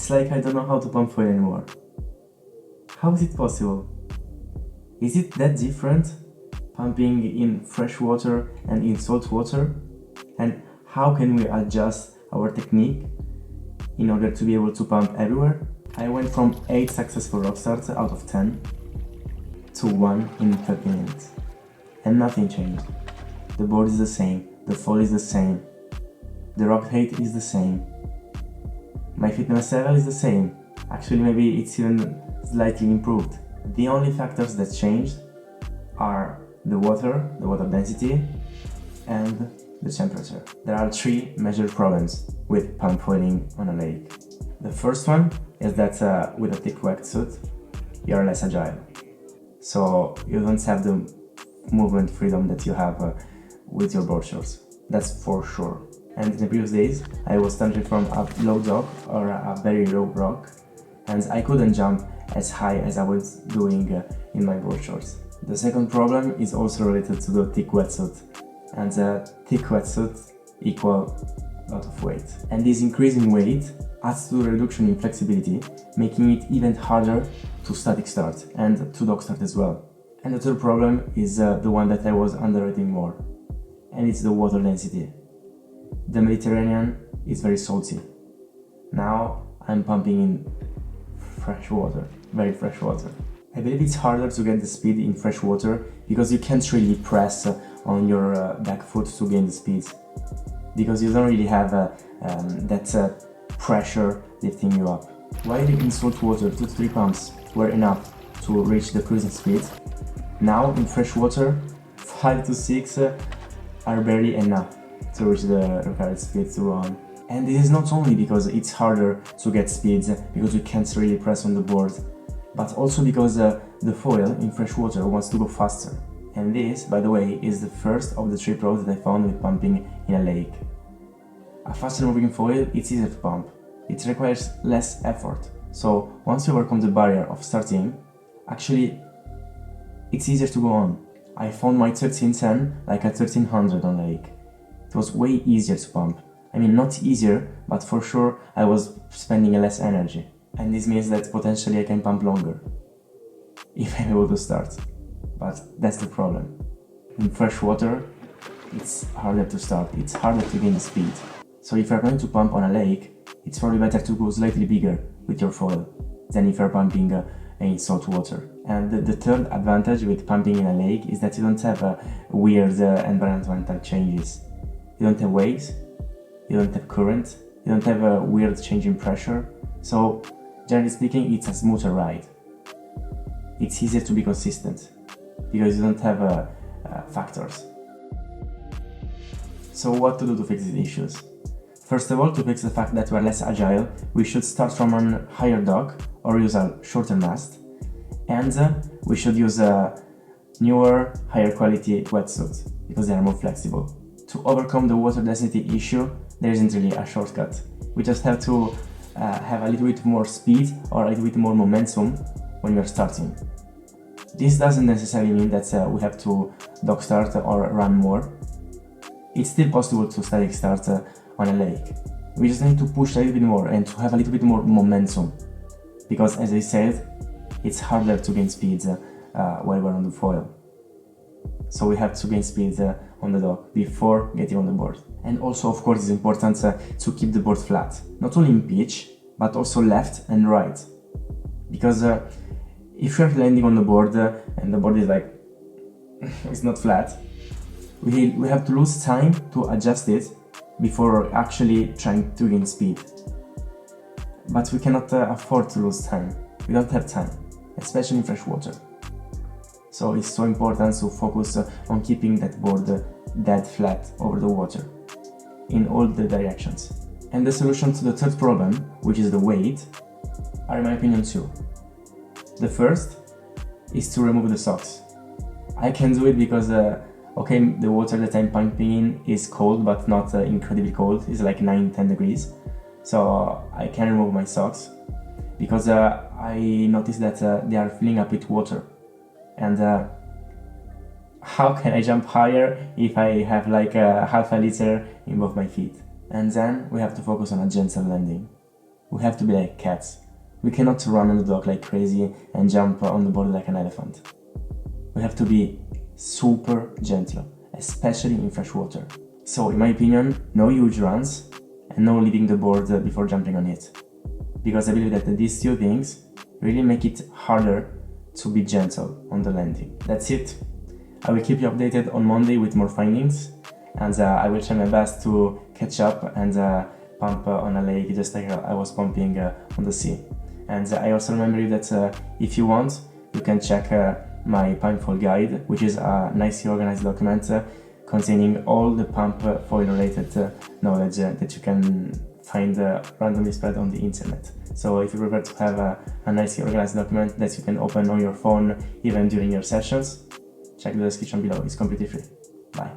It's like I don't know how to pump foil anymore. How is it possible? Is it that different, pumping in fresh water and in salt water? And how can we adjust our technique in order to be able to pump everywhere? I went from 8 successful rock starts out of 10 to 1 in 30 minutes. And nothing changed. The board is the same, the foil is the same, the rock height is the same, my fitness level is the same. Actually, maybe it's even slightly improved. The only factors that changed are the water density, and the temperature. There are 3 major problems with pump foiling on a lake. The first one is that with a thick wetsuit, you are less agile. So you don't have the movement freedom that you have with your board shorts. That's for sure. And in the previous days, I was starting from a low dock or a very low rock, and I couldn't jump as high as I was doing in my board shorts. The second problem is also related to the thick wetsuit, and thick wetsuit equal a lot of weight. And this increasing weight adds to the reduction in flexibility, making it even harder to static start and to dock start as well. And the third problem is the one that I was underrating more, and it's the water density. The Mediterranean is very salty. Now I'm pumping in fresh water, very fresh water. I believe it's harder to get the speed in fresh water because you can't really press on your back foot to gain the speed, because you don't really have that pressure lifting you up. While in salt water 2 to 3 pumps were enough to reach the cruising speed, now in fresh water 5 to 6 are barely enough to reach the required speed to run. And this is not only because it's harder to get speeds because you can't really press on the board, but also because the foil in fresh water wants to go faster. And this, by the way, is the first of the 3 pros that I found with pumping in a lake. A faster moving foil, it's easier to pump. It requires less effort. So once you overcome the barrier of starting, actually it's easier to go on. I found my 1310 like a 1300 on lake. It was way easier to pump. I mean, not easier, but for sure I was spending less energy. And this means that potentially I can pump longer, if I'm able to start. But that's the problem. In fresh water, it's harder to start, it's harder to gain the speed. So if you're going to pump on a lake, it's probably better to go slightly bigger with your foil than if you're pumping in salt water. And the third advantage with pumping in a lake is that you don't have weird environmental changes. You don't have waves, you don't have current, you don't have a weird change in pressure. So generally speaking, it's a smoother ride. It's easier to be consistent because you don't have factors. So what to do to fix these issues? First of all, to fix the fact that we're less agile, we should start from a higher dock or use a shorter mast, and we should use a newer, higher quality wetsuit because they are more flexible. To overcome the water density issue, there isn't really a shortcut. We just have to have a little bit more speed or a little bit more momentum when we're starting. This doesn't necessarily mean that we have to dock start or run more. It's still possible to static start on a lake. We just need to push a little bit more and to have a little bit more momentum, because as I said, it's harder to gain speeds while we're on the foil. So we have to gain speed on the dock before getting on the board. And also, of course, it's important to keep the board flat, not only in pitch, but also left and right. Because if you're landing on the board and the board is like, it's not flat, we have to lose time to adjust it before actually trying to gain speed. But we cannot afford to lose time. We don't have time, especially in fresh water. So it's so important to focus on keeping that board dead flat over the water in all the directions. And the solution to the third problem, which is the weight, are in my opinion 2. The first is to remove the socks. I can do it because okay, the water that I'm pumping in is cold, but not incredibly cold. It's like 9-10 degrees. So I can remove my socks because I noticed that they are filling up with water. And how can I jump higher if I have like half a liter in both my feet? And then we have to focus on a gentle landing. We have to be like cats. We cannot run on the dock like crazy and jump on the board like an elephant. We have to be super gentle, especially in fresh water. So in my opinion, no huge runs and no leaving the board before jumping on it. Because I believe that these two things really make it harder to be gentle on the landing. That's it. I will keep you updated on Monday with more findings, and I will try my best to catch up and pump on a lake just like I was pumping on the sea. And I also remember you that if you want, you can check my pump foil guide, which is a nicely organized document containing all the pump foil related knowledge that you can find randomly spread on the internet. So if you prefer to have a nicely organized document that you can open on your phone even during your sessions, check the description below, it's completely free. Bye.